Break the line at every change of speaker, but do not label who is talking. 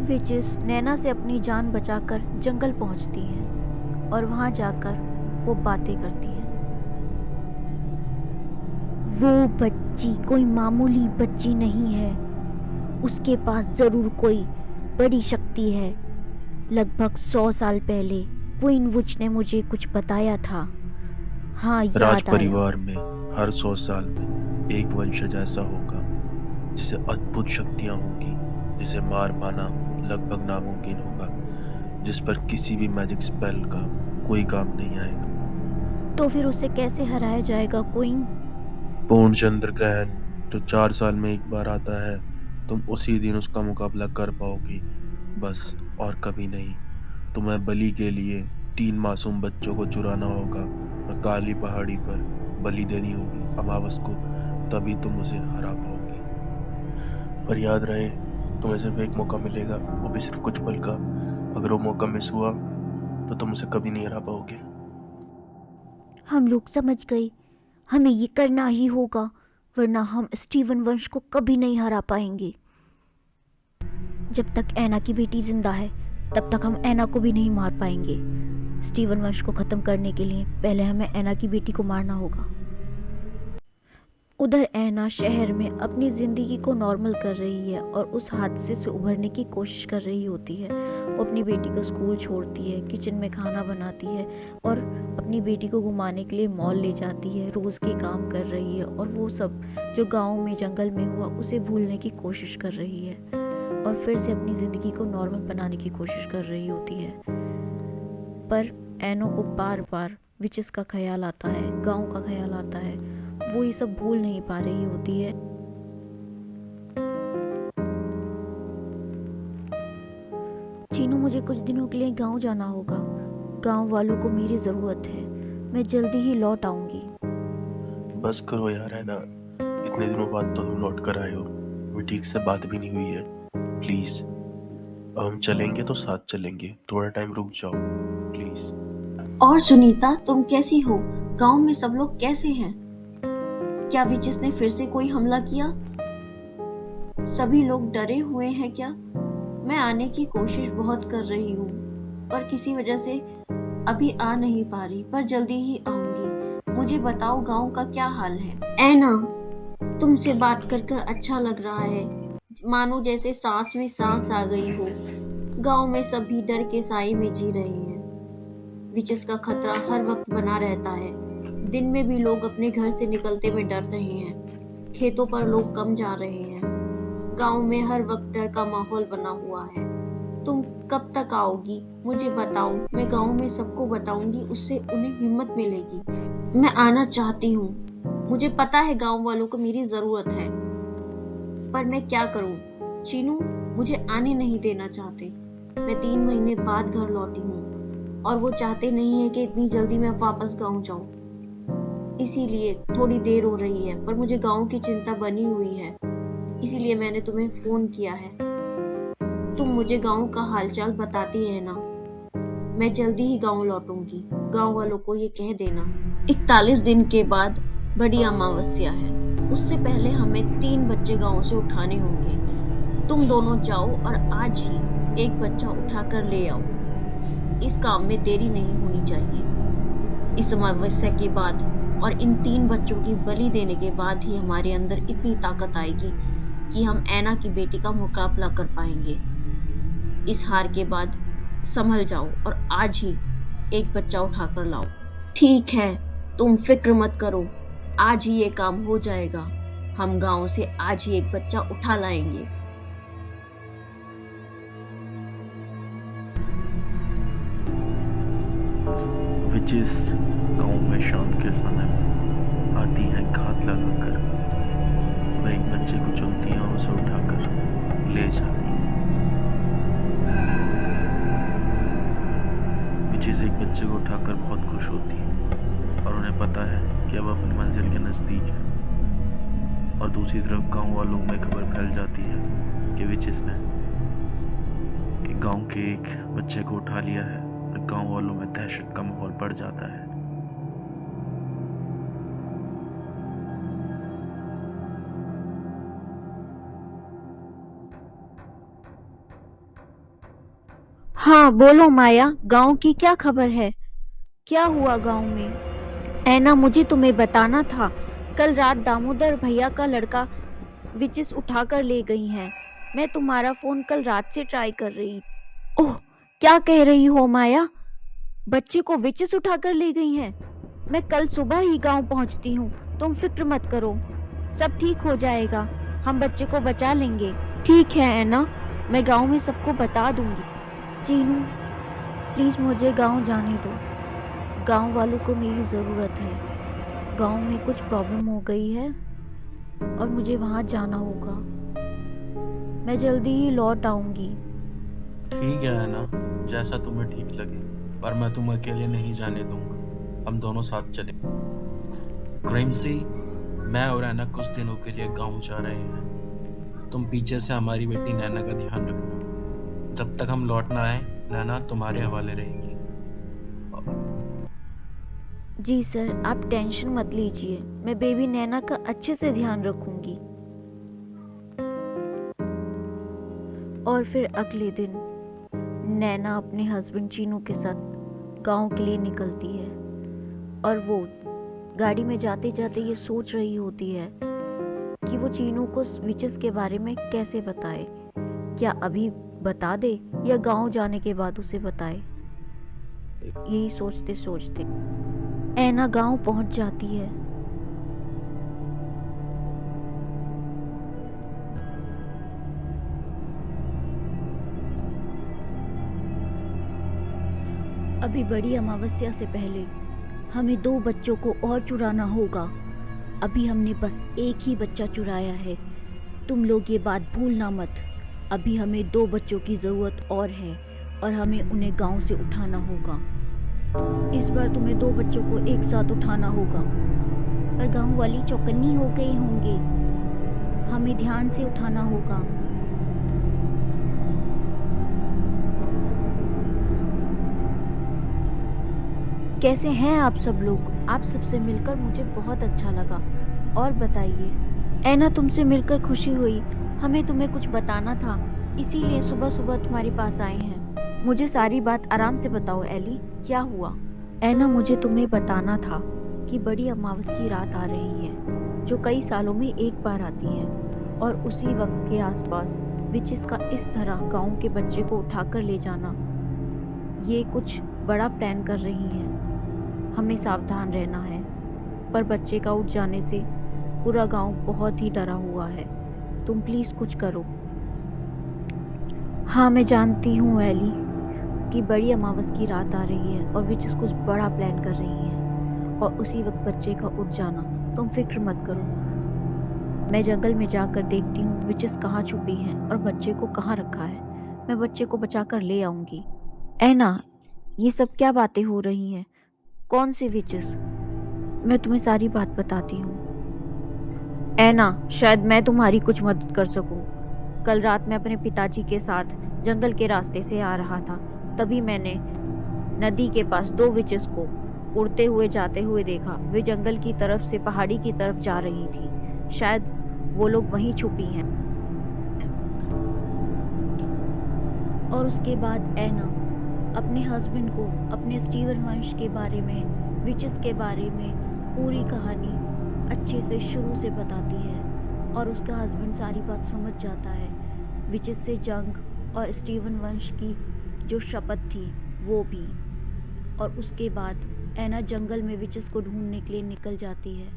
Witches नैना से अपनी जान बचाकर जंगल पहुंचती हैं और वहां जाकर वो बातें करती हैं। वो बच्ची कोई मामूली बच्ची नहीं है। उसके पास जरूर कोई बड़ी शक्ति है। लगभग 100 साल पहले क्वीन वुच ने मुझे कुछ बताया था। हाँ,
राज
याद आया।
परिवार में हर 100 साल में एक वंशज ऐसा होगा जिसे अद्भुत शक्तियां होंगी, जिसे मार पाना लगभग नामुमकिन होगा, जिस पर किसी भी मैजिक स्पेल का कोई काम नहीं आएगा।
तो फिर उसे कैसे हराया जाएगा क्वीन?
पूर्ण चंद्र ग्रहण जो 4 साल में एक बार आता है, तुम उसी दिन उसका मुकाबला कर पाओगी, बस, और कभी नहीं। तुम्हें बलि के लिए 3 मासूम बच्चों को चुराना होगा और काली पहाड़ी पर बलि देनी होगी अमावस को, तभी तुम उसे हरा पाओगी। पर याद रहे, तुम्हें सिर्फ एक मौका मिलेगा, वो भी सिर्फ कुछ पल का। अगर वो मौका मिस हुआ तो तुम उसे कभी नहीं हरा पाओगे।
हम लोग समझ गए। हमें ये करना ही होगा, वरना हम स्टीवन वंश को कभी नहीं हरा पाएंगे। जब तक ऐना की बेटी जिंदा है, तब तक हम ऐना को भी नहीं मार पाएंगे। स्टीवन वंश को खत्म करने के लिए पहले हमें ऐना की बेटी को मारना होगा। उधर ऐना शहर में अपनी जिंदगी को नॉर्मल कर रही है और उस हादसे से उभरने की कोशिश कर रही होती है। वो अपनी बेटी को स्कूल छोड़ती है, किचन में खाना बनाती है और अपनी बेटी को घुमाने के लिए मॉल ले जाती है, रोज़ के काम कर रही है और वो सब जो गांव में जंगल में हुआ उसे भूलने की कोशिश कर रही है और फिर से अपनी ज़िंदगी को नॉर्मल बनाने की कोशिश कर रही होती है। पर एनो को बार बार विचिस का ख्याल आता है, गांव का ख्याल आता है। वो ये सब भूल नहीं पा रही होती है। चीनू, मुझे कुछ दिनों के लिए गांव जाना होगा। गांव वालों को मेरी ज़रूरत है। मैं जल्दी ही लौट आऊंगी।
बस करो यार, है ना। इतने दिनों बाद तो तुम लौट कर आए हो, अभी ठीक से बात भी नहीं हुई है। प्लीज, अब हम चलेंगे तो साथ चलेंगे, थोड़ा टाइम रुक जाओ प्लीज।
और सुनीता, तुम कैसी हो? गांव में सब लोग कैसे हैं? क्या विचिस ने फिर से कोई हमला किया? सभी लोग डरे हुए हैं क्या? मैं आने की कोशिश बहुत कर रही हूँ, पर किसी वजह से अभी आ नहीं पा रही, पर जल्दी ही आऊंगी। मुझे बताओ, गांव का क्या हाल है? ऐना, तुमसे बात कर कर अच्छा लग रहा है, मानो जैसे सांस में सांस आ गई हो। गांव में सभी डर के साए में जी रहे हैं। विचिस का खतरा हर वक्त बना रहता है। दिन में भी लोग अपने घर से निकलते में डर रहे हैं। खेतों पर लोग कम जा रहे हैं। गांव में हर वक्त डर का माहौल बना हुआ है। तुम कब तक आओगी? मुझे बताओ, मैं गांव में सबको बताऊंगी, उससे उन्हें हिम्मत मिलेगी। मैं आना चाहती हूँ। मुझे पता है गांव वालों को मेरी जरूरत है, पर मैं क्या करूँ? चीनू मुझे आने नहीं देना चाहते। मैं 3 महीने बाद घर लौटी हूँ और वो चाहते नहीं है कि इतनी जल्दी मैं वापस गांव जाऊं। इसीलिए थोड़ी देर हो रही है, पर मुझे गांव की चिंता बनी हुई है। इसीलिए मैंने तुम्हें फोन किया है। तुम मुझे गांव का हालचाल बताती रहना। मैं जल्दी ही गांव लौटूंगी। गांव वालों को ये कह देना। 41 दिन के बाद बड़ी अमावस्या है। उससे पहले हमें 3 बच्चे गांव से उठाने होंगे। तुम दोनों जाओ और आज ही एक बच्चा उठाकर ले आओ। इस काम में देरी नहीं होनी चाहिए। इस अमावस्या के बाद और इन 3 बच्चों की बलि देने के बाद ही हमारे अंदर इतनी ताकत आएगी कि हम ऐना की बेटी का मुकाबला कर पाएंगे। इस हार के बाद संभल जाओ और आज ही एक बच्चा उठाकर लाओ। ठीक है, तुम फिक्र मत करो, आज ही ये काम हो जाएगा। हम गांव से आज ही एक बच्चा उठा लाएंगे।
विचिस गांव में शाम के समय आती हैं घात लगाकर। वह एक बच्चे को चुनती हैं और उसे उठाकर ले जाती हैं। विचिस एक बच्चे को उठाकर बहुत खुश होती है और उन्हें पता है कि अब अपनी मंजिल के नज़दीक है। और दूसरी तरफ गांव वालों में खबर फैल जाती है कि विचिस ने गांव के एक बच्चे को उठा लिया है और गांव वालों में दहशत का माहौल बढ़ जाता है।
हाँ बोलो माया, गांव की क्या खबर है? क्या हुआ गांव में? ऐना, मुझे तुम्हें बताना था। कल रात दामोदर भैया का लड़का विचिस उठाकर ले गई हैं। मैं तुम्हारा फोन कल रात से ट्राई कर रही। ओह, क्या कह रही हो माया? बच्चे को विचिस उठाकर ले गई हैं? मैं कल सुबह ही गांव पहुंचती हूँ। तुम फिक्र मत करो, सब ठीक हो जाएगा। हम बच्चे को बचा लेंगे। ठीक है ऐना, मैं गांव में सबको बता दूंगी। चीनू, प्लीज मुझे गांव जाने दो। गांव वालों को मेरी ज़रूरत है। गांव में कुछ प्रॉब्लम हो गई है और मुझे वहां जाना होगा। मैं जल्दी ही लौट आऊंगी।
ठीक है ना, जैसा तुम्हें ठीक लगे, पर मैं तुम्हें अकेले नहीं जाने दूंगा। हम दोनों साथ चले। क्रेमसी, मैं और ऐना कुछ दिनों के लिए गांव जा रहे हैं। तुम पीछे से हमारी बेटी नैना का ध्यान रखना। जब तक हम लौट ना आए, नैना तुम्हारे हवाले रहेगी।
जी सर, आप टेंशन मत लीजिए। मैं बेबी नैना का अच्छे से ध्यान रखूंगी। और फिर अगले दिन नैना अपने हस्बैंड चीनू के साथ गांव के लिए निकलती है और वो गाड़ी में जाते जाते ये सोच रही होती है कि वो चीनू को विचेस के बारे में कैसे बताए। क्या अभी बता दे या गांव जाने के बाद उसे बताए? यही सोचते सोचते ऐना गांव पहुंच जाती है। अभी बड़ी अमावस्या से पहले हमें 2 बच्चों को और चुराना होगा। अभी हमने बस एक ही बच्चा चुराया है। तुम लोग ये बात भूलना मत। अभी हमें 2 बच्चों की ज़रूरत और है और हमें उन्हें गांव से उठाना होगा। इस बार तुम्हें 2 बच्चों को एक साथ उठाना होगा, पर गांव वाली चौकन्नी हो गए होंगे। हमें ध्यान से उठाना होगा। कैसे हैं आप सब लोग? आप सबसे मिलकर मुझे बहुत अच्छा लगा। और बताइए, ऐना, तुमसे मिलकर खुशी हुई। हमें तुम्हें कुछ बताना था, इसीलिए सुबह सुबह तुम्हारे पास आए हैं। मुझे सारी बात आराम से बताओ एली, क्या हुआ? ऐना, मुझे तुम्हें बताना था कि बड़ी अमावस की रात आ रही है, जो कई सालों में एक बार आती है, और उसी वक्त के आसपास विचिस का इस तरह गांव के बच्चे को उठाकर ले जाना, ये कुछ बड़ा प्लान कर रही हैं। हमें सावधान रहना है, पर बच्चे का उठ जाने से पूरा गांव बहुत ही डरा हुआ है। तुम प्लीज कुछ करो। हाँ, मैं जानती हूँ एली कि बड़ी अमावस की रात आ रही है और विचिस कुछ बड़ा प्लान कर रही है, और उसी वक्त बच्चे का उठ जाना। तुम फिक्र मत करो, मैं जंगल में जाकर देखती हूँ विचिस कहाँ छुपी हैं और बच्चे को कहाँ रखा है। मैं बच्चे को बचाकर ले आऊंगी। ऐना, ये सब क्या बातें हो रही हैं? कौन सी विचिस? मैं तुम्हें सारी बात बताती हूँ। ऐना, शायद मैं तुम्हारी कुछ मदद कर सकूं। कल रात मैं अपने पिताजी के साथ जंगल के रास्ते से आ रहा था, तभी मैंने नदी के पास 2 विचेस को उड़ते हुए जाते हुए देखा। वे जंगल की तरफ से पहाड़ी की तरफ जा रही थी। शायद वो लोग वहीं छुपी हैं। और उसके बाद ऐना अपने हस्बैंड को अपने स्टीवन वंश के बारे में, विचेस के बारे में पूरी कहानी अच्छे से शुरू से बताती है, और उसका हस्बैंड सारी बात समझ जाता है। विचिस से जंग और स्टीवन वंश की जो शपथ थी वो भी। और उसके बाद ऐना जंगल में विचिस को ढूंढने के लिए निकल जाती है।